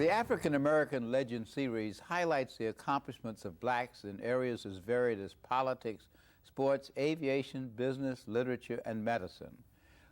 The African American Legend series highlights the accomplishments of blacks in areas as varied as politics, sports, aviation, business, literature, and medicine.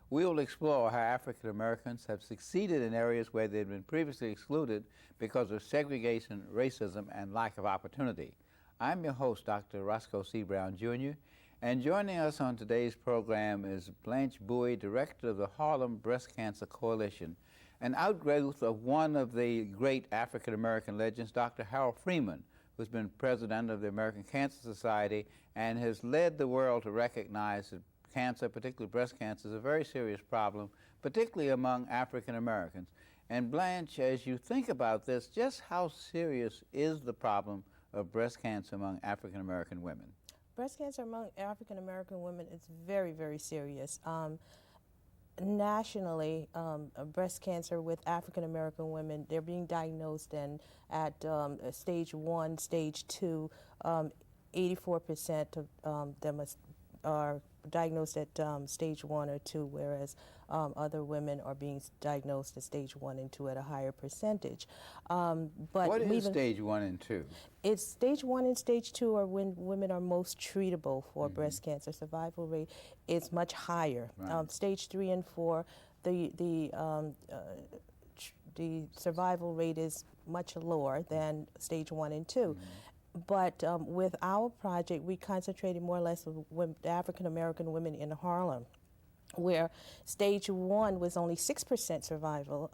We will explore how African Americans have succeeded in areas where they've been previously excluded because of segregation, racism, and lack of opportunity. I'm your host, Dr. Roscoe C. Brown, Jr., and joining us on today's program is Blanche Bouie, Director of the Harlem Breast Cancer Coalition, an outgrowth of one of the great African American legends, Dr. Harold Freeman, who's been president of the American Cancer Society and has led the world to recognize that cancer, particularly breast cancer, is a very serious problem, particularly among African Americans. And Blanche, as you think about this, just how serious is the problem of breast cancer among African American women? Breast cancer among African American women is very, very serious. Nationally, breast cancer with African American women, they're being diagnosed at stage 1, stage 2. 84% of them are diagnosed at stage 1 or 2, whereas other women are being diagnosed at stage 1 and 2 at a higher percentage. But what is stage 1 and 2? It's stage 1 and stage 2 are when women are most treatable for breast cancer. Survival rate is much higher. Right. Stage 3 and 4, the survival rate is much lower than stage 1 and 2. But with our project, we concentrated more or less with African American women in Harlem, where stage 1 was only 6% survival.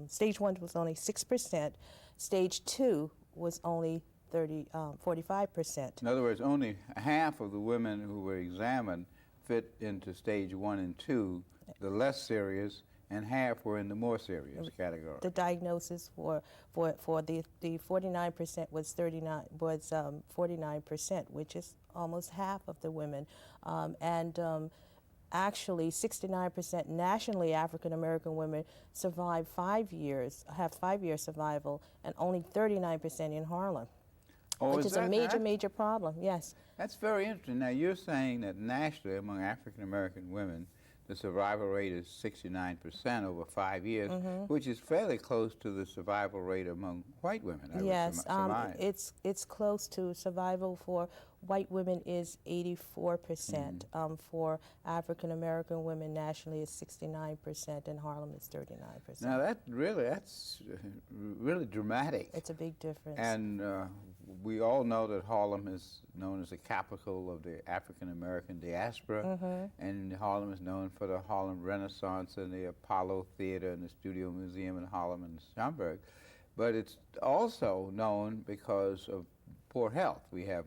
Stage 1 was only 6%. Stage 2 was only 45%. In other words, only half of the women who were examined fit into stage 1 and 2, the less serious, and half were in the more serious category. The diagnosis for the 49% was 49%, which is almost half of the women, actually 69% nationally African American women survive 5 years, have 5-year survival, and only 39% in Harlem. Which is a major problem. Yes. That's very interesting. Now you're saying that nationally among African American women, the survival rate is 69% over 5 years, which is fairly close to the survival rate among white women. Yes, it's close to survival for white women is 84%. For African American women nationally is 69%, and Harlem is 39%. Now that's really dramatic. It's a big difference. And we all know that Harlem is known as the capital of the African American diaspora, and Harlem is known for the Harlem Renaissance and the Apollo Theater and the Studio Museum in Harlem and Schaumburg. But it's also known because of poor health. We have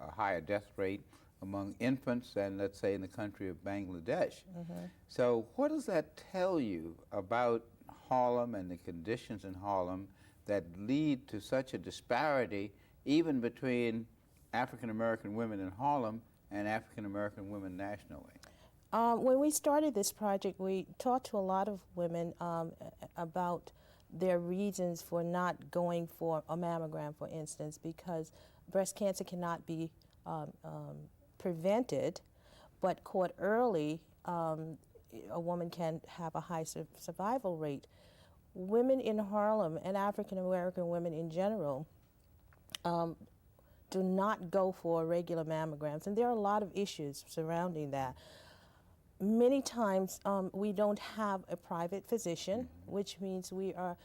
a higher death rate among infants than, let's say, in the country of Bangladesh. So what does that tell you about Harlem and the conditions in Harlem that lead to such a disparity even between African American women in Harlem and African American women nationally? When we started this project, we talked to a lot of women about their reasons for not going for a mammogram, for instance, because breast cancer cannot be prevented, but caught early, a woman can have a high survival rate. Women in Harlem and African American women in general do not go for regular mammograms, and there are a lot of issues surrounding that. Many times we don't have a private physician, which means we are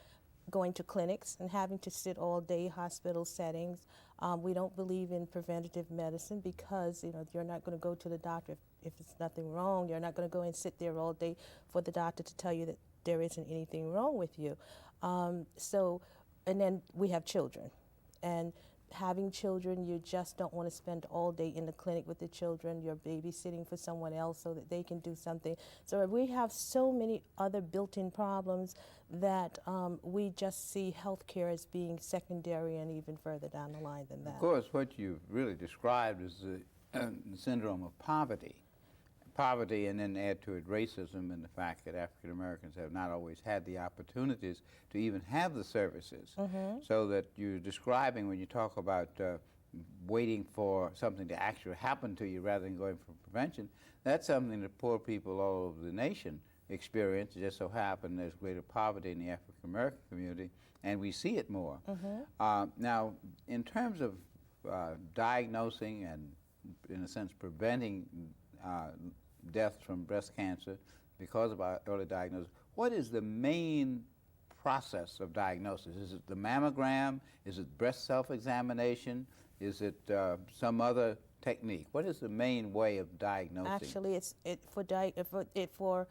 going to clinics and having to sit all day, hospital settings. We don't believe in preventative medicine because you're not going to go to the doctor if it's nothing wrong. You're not going to go and sit there all day for the doctor to tell you that there isn't anything wrong with you. And then we have children. And having children, you just don't want to spend all day in the clinic with the children. You're babysitting for someone else so that they can do something. So we have so many other built-in problems that we just see healthcare as being secondary and even further down the line than that. Of course, what you've really described is the syndrome of poverty. Poverty, and then add to it racism and the fact that African Americans have not always had the opportunities to even have the services. So that you're describing when you talk about waiting for something to actually happen to you rather than going for prevention, that's something that poor people all over the nation experience. It just so happened there's greater poverty in the African American community, and we see it more. Now, in terms of diagnosing and, in a sense, preventing death from breast cancer because of our early diagnosis, what is the main process of diagnosis? Is it the mammogram? Is it breast self-examination? Is it some other technique? What is the main way of diagnosing? Actually, for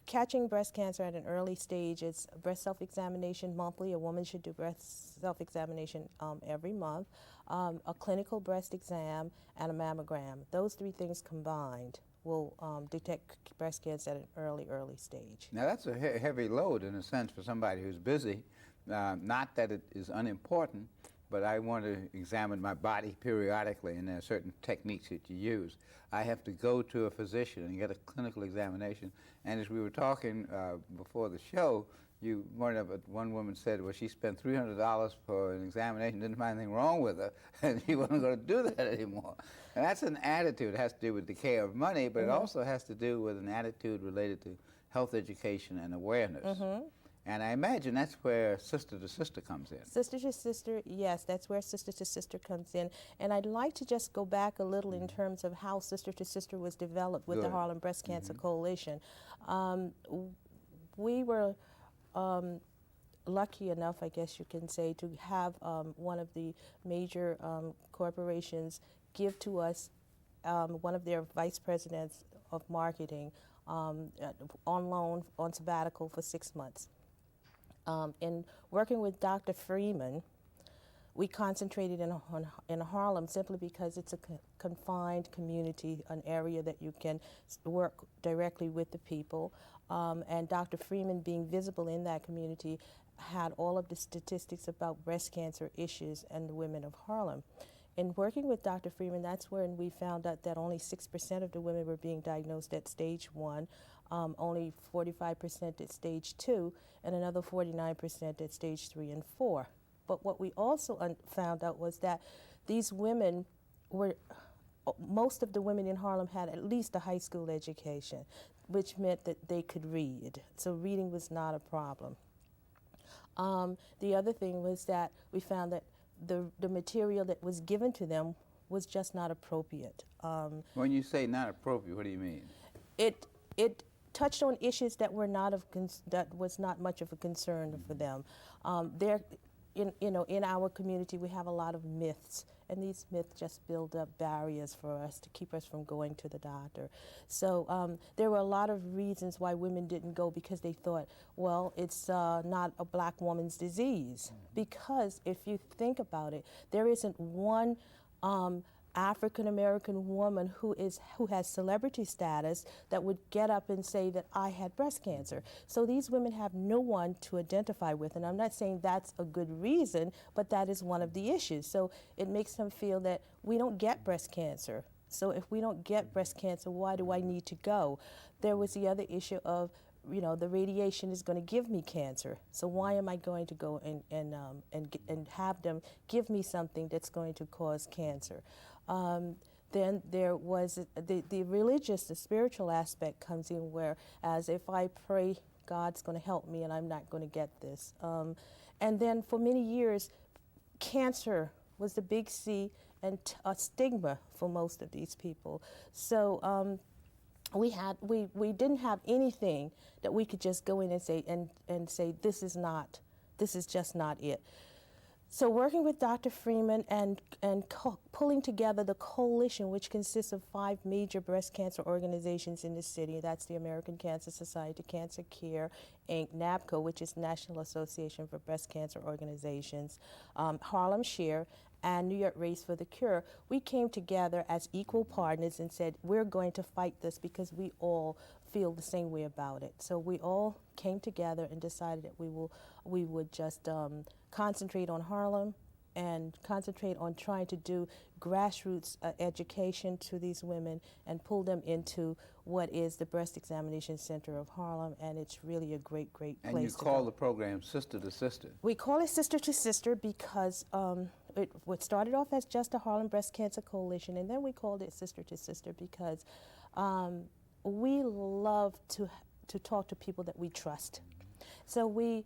catching breast cancer at an early stage, it's breast self-examination monthly. A woman should do breast self-examination every month, a clinical breast exam, and a mammogram. Those three things combined will detect breast cancer at an early stage. Now that's a heavy load in a sense for somebody who's busy. Not that it is unimportant, but I want to examine my body periodically, and there are certain techniques that you use. I have to go to a physician and get a clinical examination. And as we were talking before the show, one woman said, well, she spent $300 for an examination, didn't find anything wrong with her, and she wasn't going to do that anymore. And that's an attitude. It has to do with the care of money, but it also has to do with an attitude related to health education and awareness. And I imagine that's where Sister to Sister comes in. Sister to Sister, yes, that's where Sister to Sister comes in. And I'd like to just go back a little in terms of how Sister to Sister was developed with the Harlem Breast Cancer Coalition. We were lucky enough, I guess you can say, to have one of the major corporations give to us one of their vice presidents of marketing on loan, on sabbatical for 6 months. In working with Dr. Freeman, we concentrated in Harlem simply because it's a confined community, an area that you can work directly with the people. And Dr. Freeman, being visible in that community, had all of the statistics about breast cancer issues and the women of Harlem. In working with Dr. Freeman, that's when we found out that only 6% of the women were being diagnosed at stage 1, only 45% at stage 2, and another 49% at stage 3 and 4. But what we also found out was that these women most of the women in Harlem had at least a high school education, which meant that they could read. So reading was not a problem. The other thing was that we found that the material that was given to them was just not appropriate. When you say not appropriate, what do you mean? It touched on issues that were not that was not much of a concern for them. In our community, we have a lot of myths, and these myths just build up barriers for us to keep us from going to the doctor. So there were a lot of reasons why women didn't go, because they thought, well, it's not a black woman's disease. Because if you think about it, there isn't one African-American woman who has celebrity status that would get up and say that I had breast cancer. So these women have no one to identify with, and I'm not saying that's a good reason, but that is one of the issues. So it makes them feel that we don't get breast cancer. So if we don't get breast cancer, why do I need to go? There was the other issue of, the radiation is going to give me cancer. So why am I going to go and have them give me something that's going to cause cancer? Then there was the religious, the spiritual aspect comes in, where as if I pray, God's going to help me and I'm not going to get this. And then for many years, cancer was the big C and a stigma for most of these people. So we didn't have anything that we could just go in and say this is just not it. So working with Dr. Freeman and pulling together the coalition, which consists of 5 major breast cancer organizations in the city. That's the American Cancer Society, Cancer Care, Inc., NABCO, which is National Association for Breast Cancer Organizations, Harlem Share, and New York Race for the Cure. We came together as equal partners and said, we're going to fight this because we all feel the same way about it. So we all came together and decided that we would just concentrate on Harlem and concentrate on trying to do grassroots education to these women and pull them into what is the Breast Examination Center of Harlem, and it's really a great, great place to go. And you call the program Sister to Sister. We call it Sister to Sister because it started off as just a Harlem Breast Cancer Coalition, and then we called it Sister to Sister because we love to talk to people that we trust. So we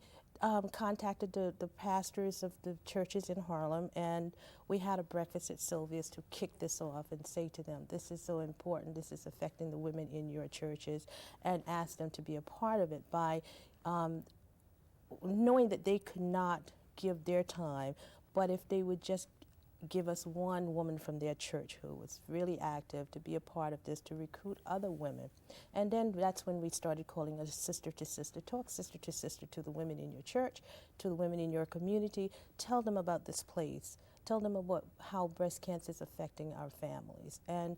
contacted the pastors of the churches in Harlem, and we had a breakfast at Sylvia's to kick this off and say to them, this is so important, this is affecting the women in your churches, and ask them to be a part of it by knowing that they could not give their time, but if they would just give us one woman from their church who was really active to be a part of this, to recruit other women. And then that's when we started calling us sister to sister talk, sister to the women in your church, to the women in your community. Tell them about this place. Tell them about how breast cancer is affecting our families. And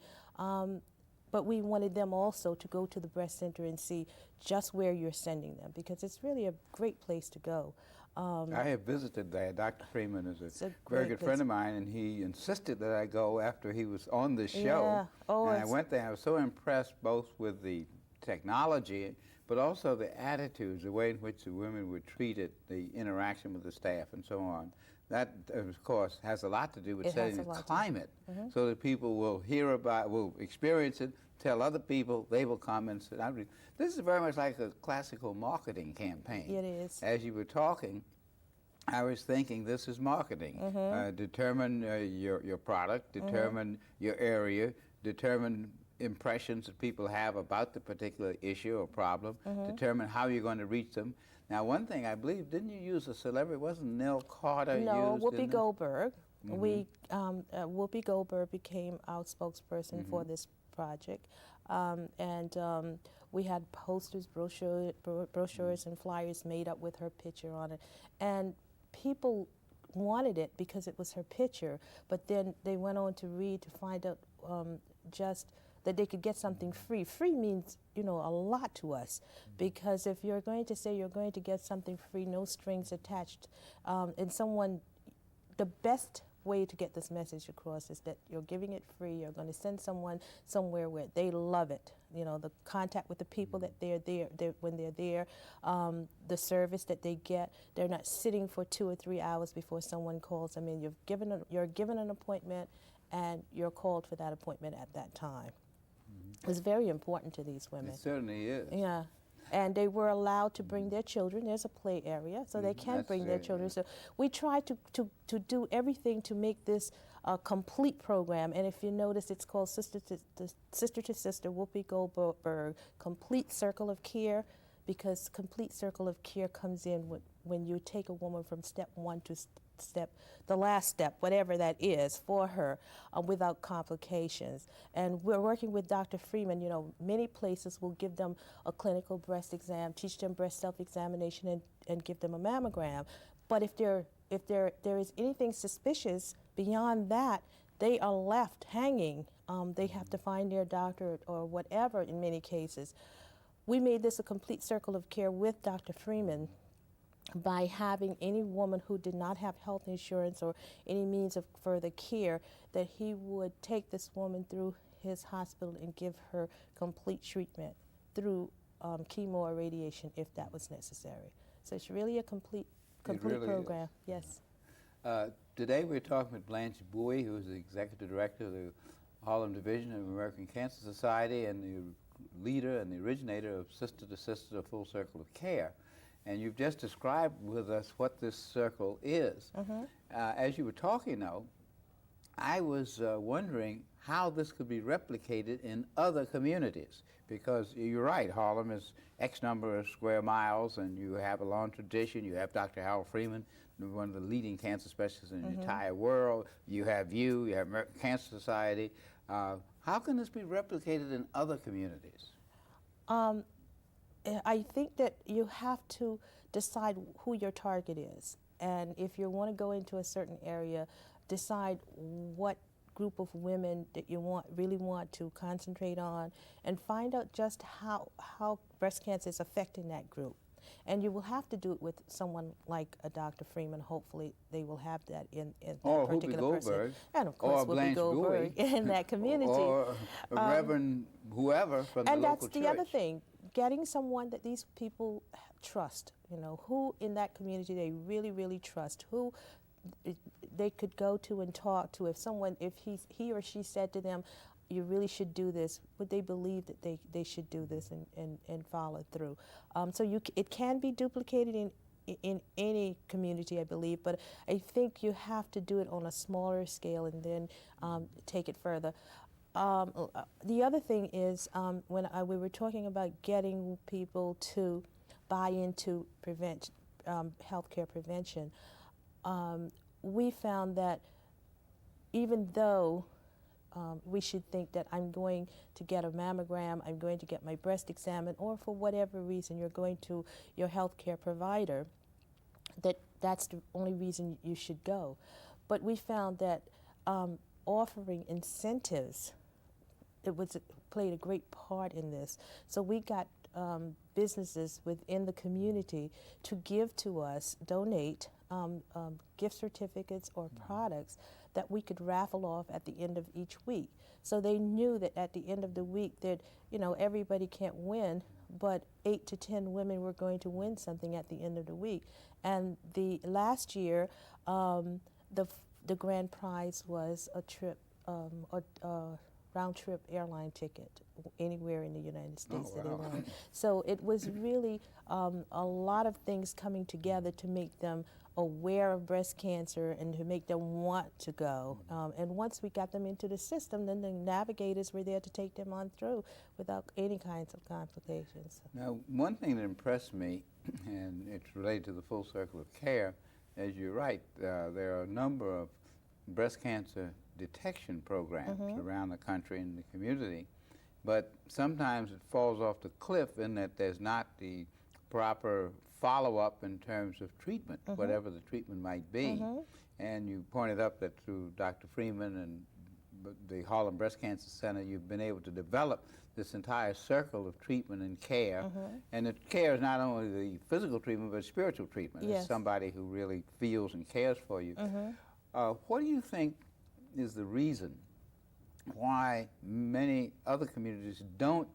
but we wanted them also to go to the breast center and see just where you're sending them, because it's really a great place to go. I have visited there. Dr. Freeman is a a very great good friend of mine, and he insisted that I go after he was on the show. Yeah. Oh, and I went there. I was so impressed both with the technology, but also the attitudes, the way in which the women were treated, the interaction with the staff, and so on. That, of course, has a lot to do with setting the climate, so that people will hear about, will experience it, tell other people, they will come and say, this is very much like a classical marketing campaign. It is. As you were talking, I was thinking this is marketing. Determine your product, determine your area, determine impressions that people have about the particular issue or problem, determine how you're going to reach them. Now, one thing I believe, didn't you use a celebrity? Wasn't Nell Carter used? No, Whoopi Goldberg. Whoopi Goldberg became our spokesperson for this project. We had posters, brochures and flyers made up with her picture on it. And people wanted it because it was her picture, but then they went on to read to find out just that they could get something free. Free means, you know, a lot to us, because if you're going to say you're going to get something free, no strings attached, and someone, the best way to get this message across is that you're giving it free. You're going to send someone somewhere where they love it. You know, the contact with the people that they're there when they're there, the service that they get. They're not sitting for 2 or 3 hours before someone calls them in. You're given an appointment, and you're called for that appointment at that time. It's very important to these women. It certainly is. Yeah. And they were allowed to bring their children. There's a play area, so they can bring their children. So we try to do everything to make this a complete program. And if you notice, it's called Sister to Sister, Whoopi Goldberg, Complete Circle of Care, because Complete Circle of Care comes in when you take a woman from step 1 to the last step, whatever that is, for her, without complications. And we're working with Dr. Freeman. You know, many places will give them a clinical breast exam, teach them breast self-examination, and give them a mammogram. But if there is anything suspicious beyond that, they are left hanging. They have to find their doctor or whatever in many cases. We made this a complete circle of care with Dr. Freeman by having any woman who did not have health insurance or any means of further care, that he would take this woman through his hospital and give her complete treatment through chemo or radiation if that was necessary. So it's really a complete really program. Is. Yes. Today we're talking with Blanche Bowie, who is the Executive Director of the Harlem Division of the American Cancer Society and the leader and the originator of Sister to Sister, a Full Circle of Care. And you've just described with us what this circle is. As you were talking, though, I was wondering how this could be replicated in other communities. Because you're right, Harlem is X number of square miles, and you have a long tradition. You have Dr. Harold Freeman, one of the leading cancer specialists in the entire world. You have American Cancer Society. How can this be replicated in other communities? I think that you have to decide who your target is. And if you want to go into a certain area, decide what group of women that you really want to concentrate on, and find out just how breast cancer is affecting that group. And you will have to do it with someone like a Dr. Freeman. Hopefully they will have that in that particular person. And of course Whoopi Goldberg in that community. Or Reverend whoever from the local church. And that's the other thing, getting someone that these people trust, you know, who in that community they really, really trust, who they could go to and talk to. If he or she said to them, you really should do this, would they believe that they should do this and follow through? So it can be duplicated in any community, I believe, but I think you have to do it on a smaller scale and then take it further. The other thing is when we were talking about getting people to buy into healthcare prevention, we found that even though we should think that I'm going to get a mammogram, I'm going to get my breast examined, or for whatever reason you're going to your healthcare provider, that's the only reason you should go. But we found that offering incentives, played a great part in this. So we got businesses within the community to give to us, donate gift certificates or products that we could raffle off at the end of each week. So they knew that at the end of the week that, everybody can't win, but 8 to 10 women were going to win something at the end of the week. And the last year, the grand prize was a trip, a round-trip airline ticket anywhere in the United States that they wanted. So it was really a lot of things coming together to make them aware of breast cancer and to make them want to go. And once we got them into the system, then the navigators were there to take them on through without any kinds of complications. Now, one thing that impressed me, and it's related to the full circle of care, as you're right, there are a number of breast cancer detection programs around the country and the community, but sometimes it falls off the cliff in that there's not the proper follow-up in terms of treatment, whatever the treatment might be. And you pointed up that through Dr. Freeman and the Harlem Breast Cancer Center, you've been able to develop this entire circle of treatment and care. And the care is not only the physical treatment, but spiritual treatment. Yes. It's somebody who really feels and cares for you. What do you think is the reason why many other communities don't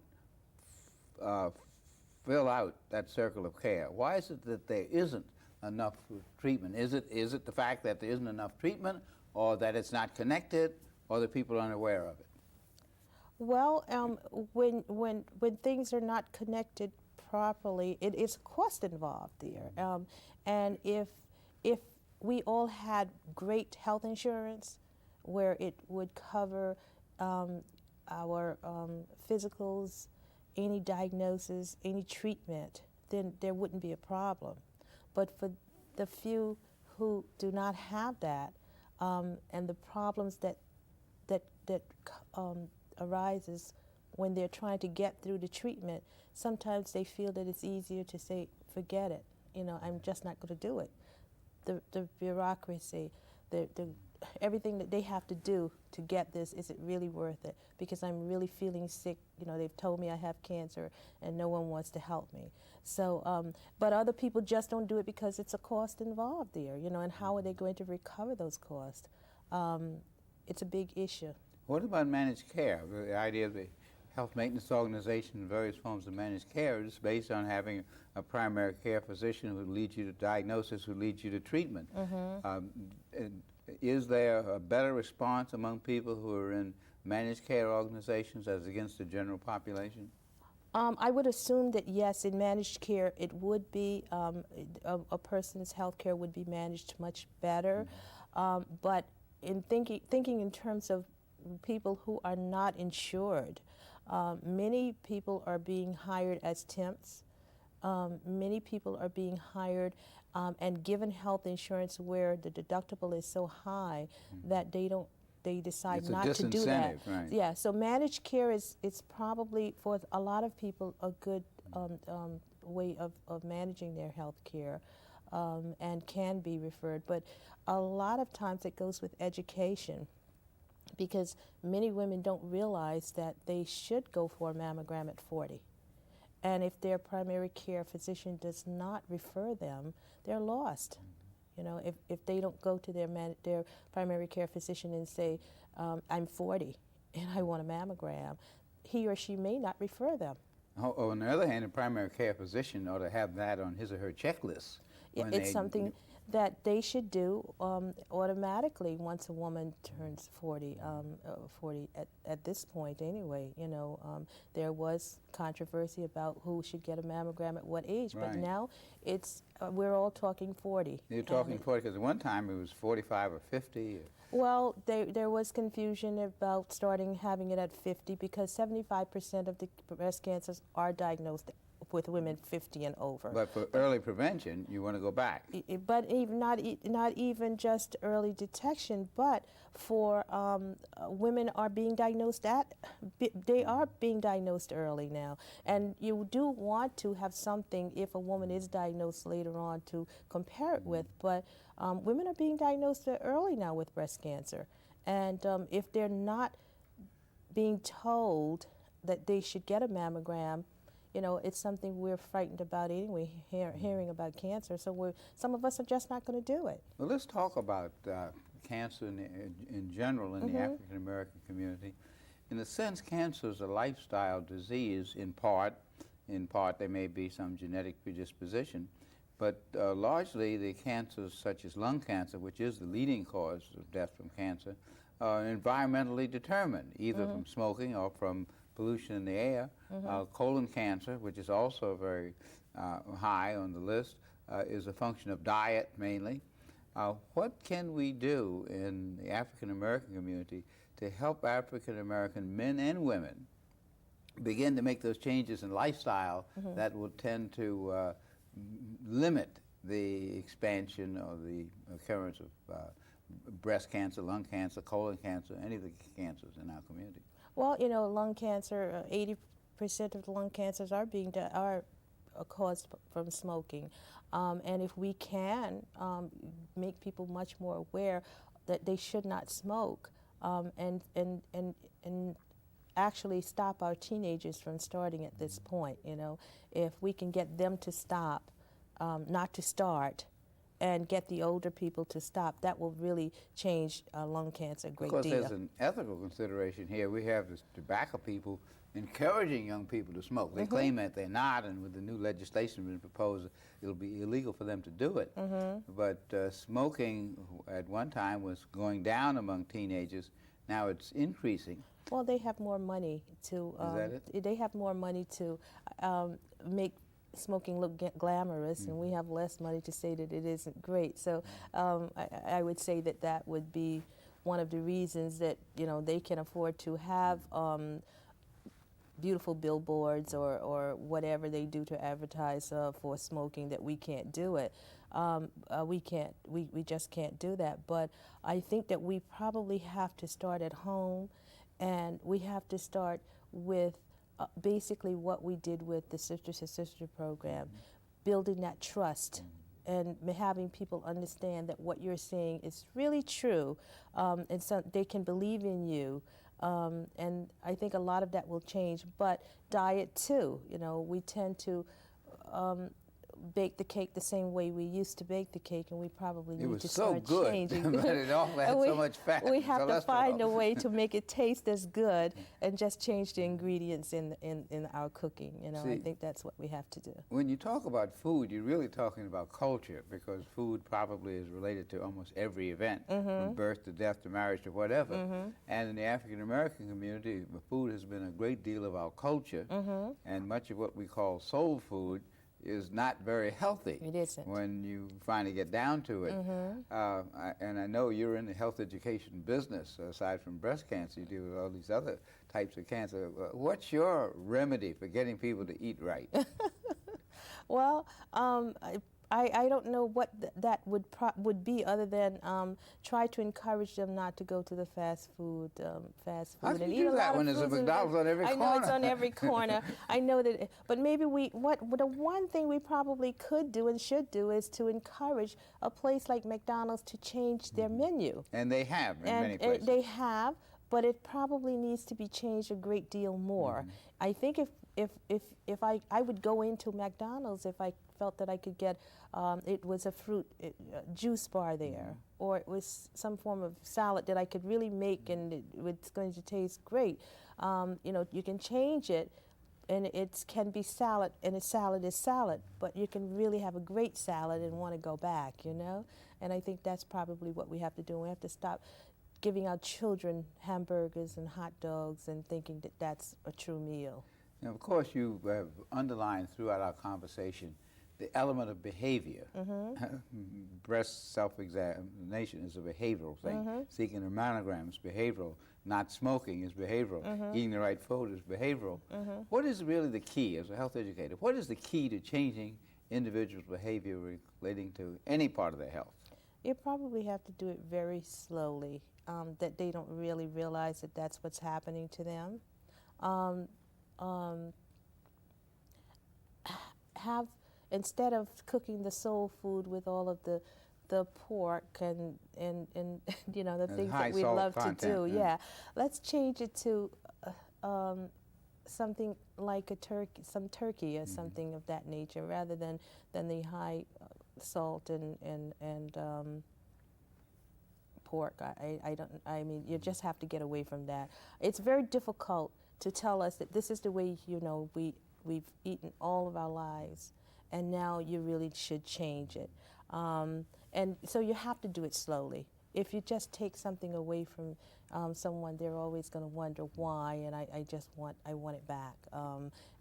fill out that circle of care? Why is it that there isn't enough treatment? Is it the fact that there isn't enough treatment, or that it's not connected, or that people are unaware of it? Well, when things are not connected properly, it is a cost involved there. And if we all had great health insurance, where it would cover our physicals, any diagnosis, any treatment, then there wouldn't be a problem. But for the few who do not have that, and the problems that arises when they're trying to get through the treatment, sometimes they feel that it's easier to say, forget it, I'm just not going to do it. The bureaucracy, everything that they have to do to get this, is it really worth it? Because I'm really feeling sick. They've told me I have cancer and no one wants to help me. So, but other people just don't do it because it's a cost involved there, and how are they going to recover those costs? It's a big issue. What about managed care? The idea of the health maintenance organization, various forms of managed care, is based on having a primary care physician who leads you to diagnosis, who leads you to treatment. Is there a better response among people who are in managed care organizations as against the general population? I would assume that yes, in managed care it would be, a person's health care would be managed much better. But in thinking in terms of people who are not insured, many people are being hired as temps. Many people are being hired and given health insurance where the deductible is so high that they decide not to do that. Right. Yeah, so managed care is probably, for a lot of people, a good way of managing their health care, and can be referred. But a lot of times it goes with education, because many women don't realize that they should go for a mammogram at 40. And if their primary care physician does not refer them, they're lost. If they don't go to their primary care physician and say, I'm 40 and I want a mammogram, he or she may not refer them. On the other hand, a primary care physician ought to have that on his or her checklist. It's something that they should do automatically once a woman turns 40, 40 at this point anyway. You know, there was controversy about who should get a mammogram at what age, Right. but now it's, we're all talking 40. You're talking 40, because at one time it was 45 or 50. Well, there was confusion about having it at 50 because 75% of the breast cancers are diagnosed with women 50 and over. But for early prevention, you want to go back. But even not even just early detection, but for women are being diagnosed they are being diagnosed early now, and you do want to have something if a woman is diagnosed later on to compare it with. But women are being diagnosed early now with breast cancer, and if they're not being told that they should get a mammogram, you know, it's something we're frightened about anyway, hearing about cancer. So some of us are just not going to do it. Well, let's talk about cancer in general in the African American community. In a sense, cancer is a lifestyle disease in part. In part, there may be some genetic predisposition. But largely, the cancers such as lung cancer, which is the leading cause of death from cancer, are environmentally determined, either from smoking or from pollution in the air. Colon cancer, which is also very high on the list, is a function of diet mainly. What can we do in the African American community to help African American men and women begin to make those changes in lifestyle that will tend to limit the expansion or the occurrence of breast cancer, lung cancer, colon cancer, any of the cancers in our community? Well, you know, lung cancer, 80% of the lung cancers are caused from smoking. And if we can make people much more aware that they should not smoke, and actually stop our teenagers from starting at this point, you know, if we can get them to stop, not to start, and get the older people to stop, that will really change lung cancer a great deal. Of course, there's an ethical consideration here. We have the tobacco people encouraging young people to smoke. They claim that they're not, and with the new legislation being proposed, it'll be illegal for them to do it. But smoking at one time was going down among teenagers. Now it's increasing. Well, they have more money to. Is that it? They have more money to make smoking look glamorous, and we have less money to say that it isn't great. So I would say that that would be one of the reasons that, you know, they can afford to have beautiful billboards or whatever they do to advertise for smoking, that we can't do it. We just can't do that. But I think that we probably have to start at home, and we have to start with basically what we did with the Sister to Sister program, building that trust and having people understand that what you're saying is really true, and so they can believe in you. And I think a lot of that will change. But diet too, you know, we tend to bake the cake the same way we used to bake the cake, and we probably need to start changing. But it all had so much fat. We have to find a way to make it taste as good, and just change the ingredients in our cooking. You know, I think that's what we have to do. When you talk about food, you're really talking about culture, because food probably is related to almost every event, from birth to death to marriage to whatever. And in the African American community, food has been a great deal of our culture, and much of what we call soul food is not very healthy. It isn't. When you finally get down to it. And I know you're in the health education business. Aside from breast cancer, you deal with all these other types of cancer. What's your remedy for getting people to eat right? Well, I don't know what that would be, other than try to encourage them not to go to the fast food. How can you do that when there's a McDonald's on every corner? I know it's on every corner. I know that, but maybe the one thing we probably could do and should do is to encourage a place like McDonald's to change their menu. And they have in many places. They have, but it probably needs to be changed a great deal more. I think if I would go into McDonald's if I felt that I could get, it was a fruit juice bar there, or it was some form of salad that I could really make and it was going to taste great. You know, you can change it and it can be salad, and a salad is salad, but you can really have a great salad and want to go back, you know? And I think that's probably what we have to do. We have to stop giving our children hamburgers and hot dogs and thinking that that's a true meal. Now, of course, you have underlined throughout our conversation the element of behavior. Breast self-examination is a behavioral thing. Seeking a mammogram is behavioral. Not smoking is behavioral. Eating the right food is behavioral. What is really the key, as a health educator, what is the key to changing individuals' behavior relating to any part of their health? You probably have to do it very slowly, that they don't really realize that that's what's happening to them. Instead of cooking the soul food with all of the pork and you know, the things that we love to do, let's change it to something like some turkey or something of that nature, rather than the high salt and pork. I mean, you just have to get away from that. It's very difficult to tell us that this is the way, you know, we've eaten all of our lives, and now you really should change it. And so you have to do it slowly. If you just take something away from someone, they're always going to wonder why, and I want it back.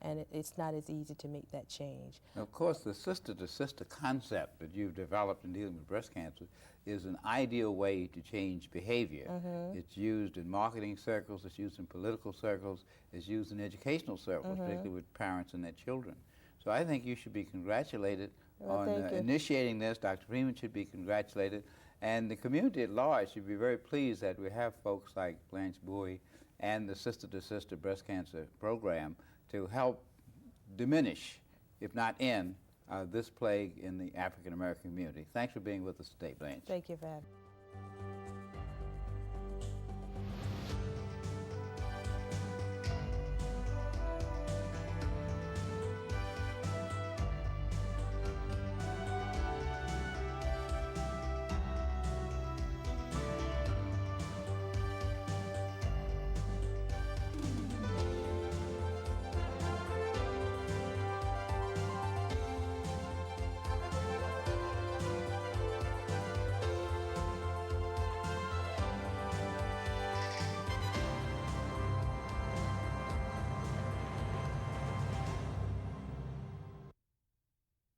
And it's not as easy to make that change. Of course, the sister-to-sister concept that you've developed in dealing with breast cancer is an ideal way to change behavior. It's used in marketing circles, it's used in political circles, it's used in educational circles, particularly with parents and their children. So I think you should be congratulated on initiating this. Dr. Freeman should be congratulated. And the community at large should be very pleased that we have folks like Blanche Bowie and the Sister-to-Sister Breast Cancer Program to help diminish, if not end, this plague in the African American community. Thanks for being with us today, Blanche. Thank you for having me.